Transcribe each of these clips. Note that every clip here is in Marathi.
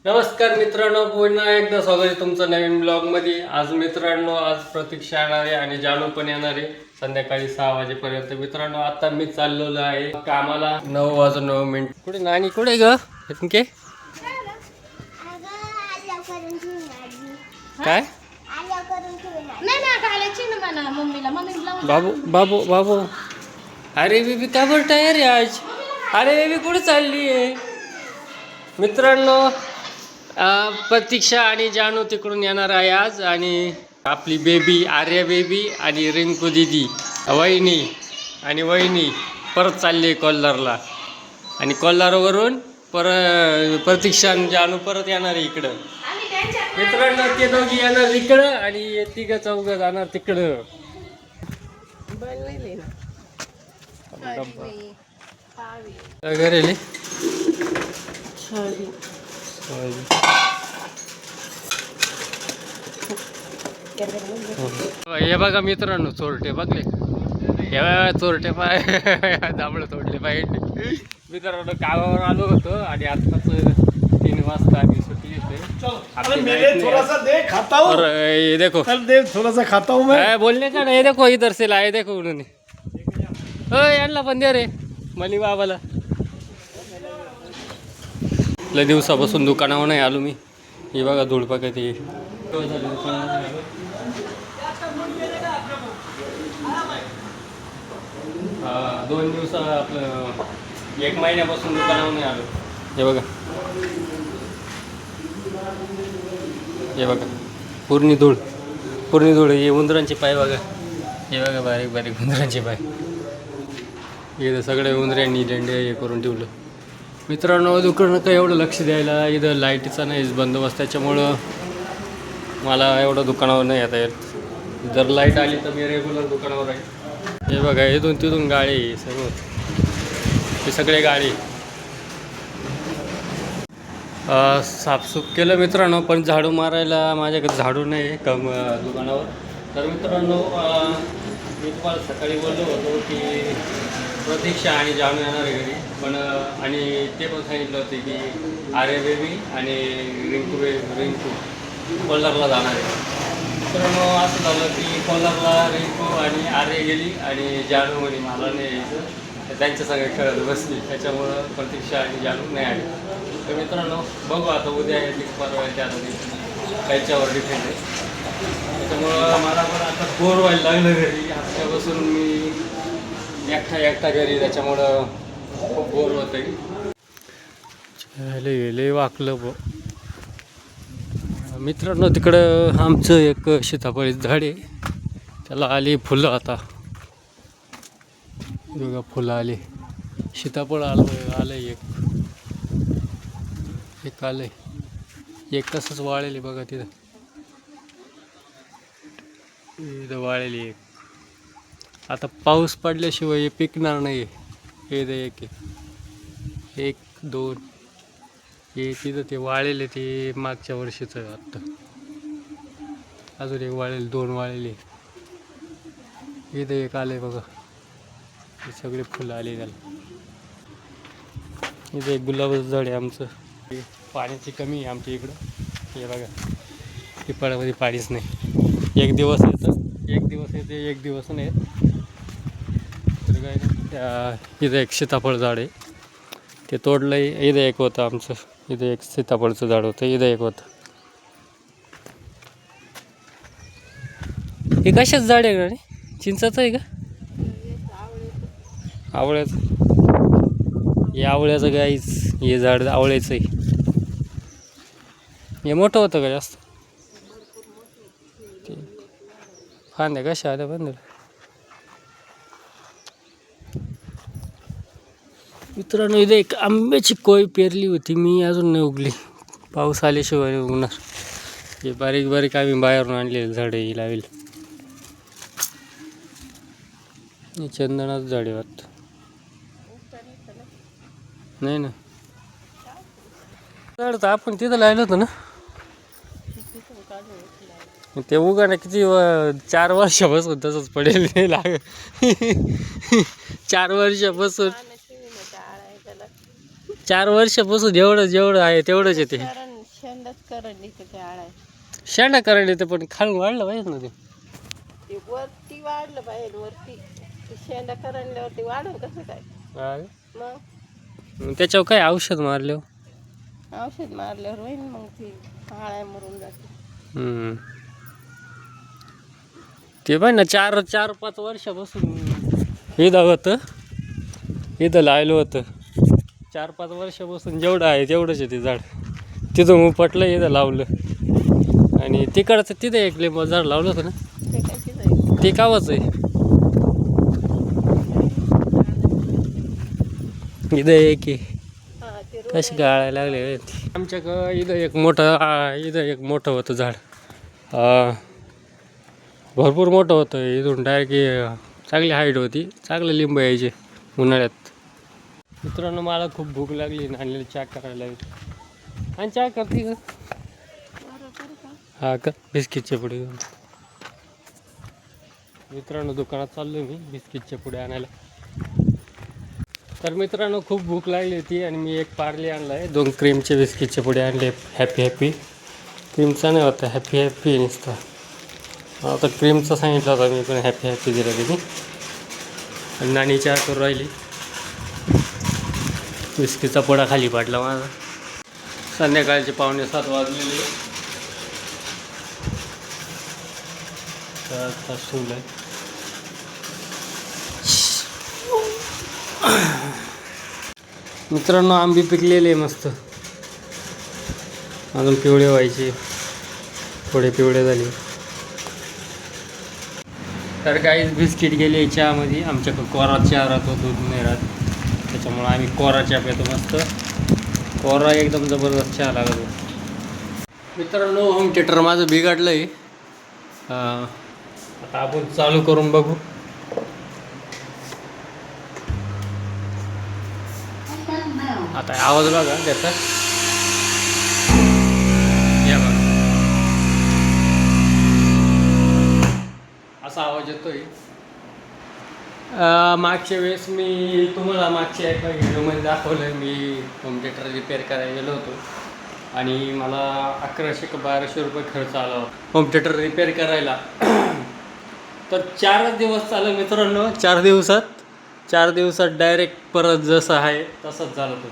नमस्कार मित्रांनो, पुन्हा एकदा स्वागत आहे तुमचं नवीन ब्लॉगमध्ये. आज मित्रांनो, आज प्रतीक्षा येणार आहे आणि जानू पण येणार आहे संध्याकाळी 6 वाजेपर्यंत. मित्रांनो, आता मी चाललेलो आहे कामाला. 9:09. कुठे नानी, कुठे ग इनके काय बाबू बाबू बाबू. अरे बेबी का बरं तयार आहे आज? अरे बेबी कुठे चालली आहे? मित्रांनो, प्रतीक्षा आणि जानू तिकडून येणार आहे आज. आणि आपली बेबी आर्या बेबी आणि रिंकू दिदी वहिनी आणि वहिनी परत चालली आहे कोल्हारला. आणि कोल्हारवरून प्रतीक्षा आणि जानू परत येणार आहे इकडं. मित्रांनो, ते दोघी येणार इकडं आणि तिघं चौघं जाणार तिकडं. घरेली हे बघा मित्रांनो, चोरटे बघले. हे चोरटे पाय दाबळ तोडले पाहिजे. मित्रांनो, गावावर आलो होतो आणि आत्ताच 3 वाजता आम्ही सुट्टी घेतोय. और ये देखो थोड़ा सा खाता हूँ मैं. बोलने का ना, ये देखो इधर से लाए, देखो उन्होंने. यांना पण दे रे मली बाबाला. लय दिवसापासून दुकानावर नाही आलो मी. हे बघा धुळपा किती. 2 दिवस आपलं 1 महिन्यापासून दुकानावर नाही आलो. हे बघा, हे बघा पूर्ण धूळ. हे उंदरांचे पाय बघा. हे बघा बारीक बारीक उंदरांचे पाय. इथं सगळे उंदरांनी झेंडे हे करून ठेवलं. मित्रांनो, दुकानात काय एवढं लक्ष द्यायला इथं लाईटीचा नाही बंदोबस्त, त्याच्यामुळं मला एवढं दुकानावर नाही येता येत. जर लाईट आली तर मी रेग्युलर दुकानावर आहे. हे बघा, इथून तिथून गाडी सर्व, हे सगळे गाडी साफसूफ केलं मित्रांनो. पण झाडू मारायला माझ्याकडे झाडू नाही दुकानावर. तर मित्रांनो, मी तुम्हाला सकाळी बोललो होतो की प्रतीक्षा आणि जानू येणार आहे घरी. पण आणि ते पण सांगितलं होते की आर्या बेबी आणि रिंकू कोल्हारला जाणार आहे. मित्रांनो, असं झालं की कोल्हारला रिंकू आणि आर्या गेली आणि जानू म्हणे मला नाही यायचं. त्यांच्या सगळे खेळत बसली, त्याच्यामुळं प्रतीक्षा आणि जानू नाही आली. तर मित्रांनो, बघू आता उद्या येते परवा येते, आता त्याच्यावर डिपेंड आहे. त्याच्यामुळं मला पण आता बोर व्हायला लागलं घरी. हप्त्यापासून मी एकटा घरी, त्याच्यामुळं खूप बोर होत आहे. लय वाकलं ब. मित्रांनो, तिकडं आमचं एक सीताफळी झाड आहे, त्याला आली फुलं. आता बघा फुलं आली. सीताफळ आलं एक आलंय. एक तसंच वाळेली बघा तिथं वाळेली एक. आता पाऊस पडल्याशिवाय हे पिकणार नाही. हे एक 2 हे तिथं ते वाळेले, ते मागच्या वर्षीचं. आत्ता अजून एक वाळेल, 2 वाळेले. इथं एक आलंय बघा. हे सगळे फुलं आले त्याला. इथं एक गुलाबाचं झाड आहे आमचं. पाण्याची कमी आहे आमच्या इकडं. हे बघा, पिपाळामध्ये पाणीच नाही. एक दिवस येते एक दिवस नाही. तर काय, इथं एक सीताफळ झाड आहे, ते तोडलं आहे. इथं एक होतं आमचं, इथं एक सीताफळचं झाड होतं, इथं एक होतं. हे कशाच झाड आहे का? चिंचाचं आहे का? आवळ्याचं. हे आवळ्याचं गाईच, हे झाड आवळ्याचं आहे. हे मोठं होतं का जास्त? ते फांद्या कशा आल्या बांधल्या? मित्रांनो, इथे एक आंब्याची कोय पेरली होती मी, अजून नाही उगली. पाऊस आल्याशिवाय उगणार. हे बारीक बारीक आम्ही बाहेरून आणलेली झाडे लावेल. चंदनाचं झाड आहे वाटतं. नाही ना, झाड तर आपण तिथं लावलं होतं ना. ते उगाने किती 4 वर्षापासून तसंच पडेल. नाही लाग 4 वर्षापासून 4 वर्षापासून जेवढं आहे तेवढंच येते. शेंडाच करंडीचं झाड आहे. शेंडा करायला येते पण खालून वाढलं पाहिजे ना ते. ते वरती वाढलं पाहिजे वरती. ते शेंडा करंडल्यावरती वाढलं कसं काय? हा. मग त्याच्यावर काय औषध मारले? औषध मारल्यावर होईल मग ती आळ्या मरून जाते. ते पण ना 4-5 वर्षापासून इथं होतं, इथं लावलं होतं. 4-5 वर्षापासून जेवढं आहे तेवढंच आहे ते झाड. तिथं उपटलं, इथं लावलं. आणि तिकडचं तिथं एक लिंबू झाड लावलं होतं ना, ते कशी जाईल? ते कावच आहे. इथं एक हा ते कशी गाळायला लागले. आमच्याकडं इथं एक मोठं होतं झाड. भरपूर मोठं होतं. इथून डायरेक्ट चांगली हाईट होती, चांगले लिंब यायचे उन्हाळ्यात. मित्रांनो मला खूप भूक लागली आणि चहा करायला लागली. आणि चहा करते का? हा का, बिस्किटचे पुढे घेऊन. मित्रांनो दुकानात चाललो मी बिस्किटचे पुढे आणायला. तर मित्रांनो खूप भूक लागली होती आणि मी एक पार्ले आणला आहे, 2 क्रीमचे बिस्किटचे पुढे आणले. हॅपी क्रीमचा नाही होता, हॅपी नुसता. आता क्रीमचा सांगितलं होता मी, पण हॅपी दिला तिने. आणि नाणी चहा करून राहिली. बिस्किटचा पुडा खाली पाडला माझा. संध्याकाळचे 6:45 वाजलेले. तर ठेवलं. मित्रांनो आंबे पिकलेले मस्त, अजून पिवळे व्हायचे, थोडे पिवळे झाले. तर काही बिस्किट गेले चहामध्ये. आमच्याकडं कोरा चहा राहतो, दूध नाही राहत, त्याच्यामुळं आम्ही कोरा चहा पितो. मस्त कोरा एकदम जबरदस्त चहा लागतो. मित्रांनो होम थिएटर माझं बिघडलं आहे. आता आपण चालू करून बघू. आता आवाज बघा त्याचा. या बघा असा आवाज येतोय. मागच्या वेळेस मी तुम्हाला मागच्या एका व्हिडिओमध्ये दाखवलं, मी होम थिएटर रिपेअर करायला गेलो होतो आणि मला 1100 का 1200 रुपये खर्च आला होता होम थिएटर रिपेअर करायला. तर 4 दिवस चाललं मित्रांनो. 4 दिवसात डायरेक्ट परत जसं आहे तसंच झालं. तो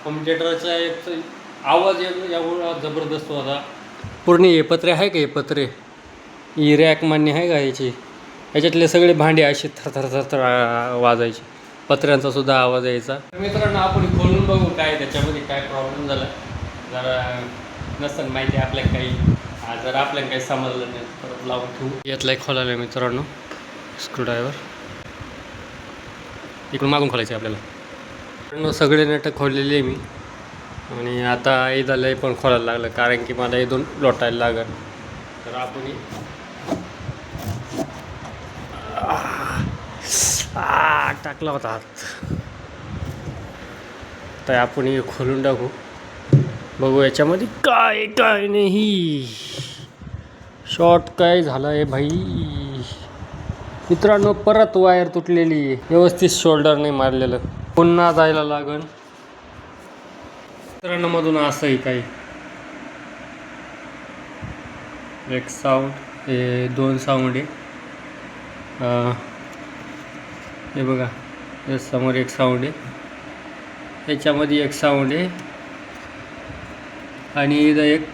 होम थिएटरचा एक आवाज एवढा जबरदस्त होता. पूर्ण हे पत्रे आहे का, हे पत्रे ही रॅक मान्य आहे का याची, याच्यातले सगळे भांडे असे थरथर वाजायचे. पत्र्यांचा सुद्धा आवाज यायचा. मित्रांनो आपण खोलून बघू काय त्याच्यामध्ये काय प्रॉब्लेम झाला. जरा नसेल माहिती आपल्याला काही, जर आपल्याला काही समजलं नाही परत लावून ठेवू. यातला एक खोलायला मित्रांनो स्क्रूड्रायव्हर, इकडून मागून खोलायचं आहे आपल्याला. सगळे नट खोललेले आहे मी आणि आता इथं लय पण खोलायला लागलं, कारण की मला इथून लोटायला लागेल. तर आपण टाकला होता हात. तर आपण हे खोलून टाकू, बघू याच्यामध्ये काय काय नाही. शॉर्ट काय झालं आहे भाई. मित्रांनो परत वायर तुटलेली आहे, व्यवस्थित शोल्डर नाही मारलेलं, पुन्हा जायला लागन. मित्रांनो मधून असंही काही एक साऊंड, हे 2 साऊंड आहे. हे बघा, हे समोर एक साऊंड आहे, त्याच्यामध्ये एक साऊंड आहे आणि इथं एक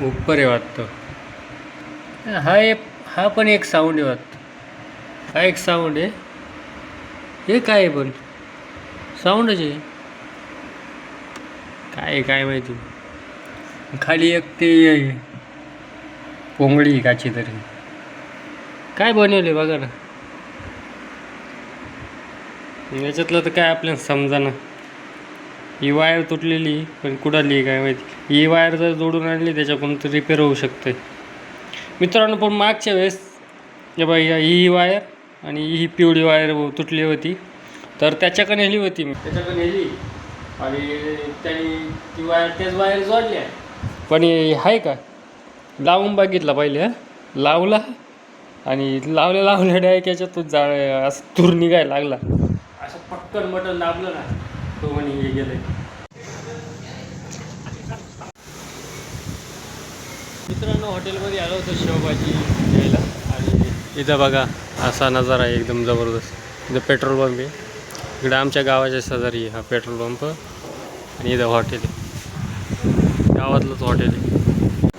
उपर आहे वाटतं. हा पण एक साऊंड आहे वाटतं. हा एक साऊंड आहे. हे काय आहे पण साऊंडच आहे, काय माहिती. खाली एक ते पोंगळी काची तरी काय बनवले बघा ना. याच्यातलं तर काय आपल्याला समजा ना. ही वायर तुटलेली पण कुडाली काय माहिती. ही वायर जर जोडून आणली त्याच्याकडून तर रिपेअर होऊ शकते मित्रांनो. पण मागच्या वेळेस हे बाई ही वायर आणि ही पिवळी वायर तुटली होती, तर त्याच्याकडे नेली होती मी, त्याच्याकडे नेली आणि त्यांनी ती वायर त्याच वायर जोडल्या. पण आहे का लावून बघितला पहिले, लावला आणि लावल्या डायरेक्ट याच्यातून जाळ असं तूर निघायला लागला. असं पटकन बटन दाबलं ना तो म्हणे हे गेलं. मित्रांनो हॉटेलमध्ये आलो होतो शेवभाजी घ्यायला आणि इथं बघा असा नजारा आहे एकदम जबरदस्त. इथं पेट्रोल पंप आहे. इकडे आमच्या गावाच्या शेजारी आहे हा पेट्रोल पंप आणि इथं हॉटेल आहे, गावातलंच हॉटेल आहे.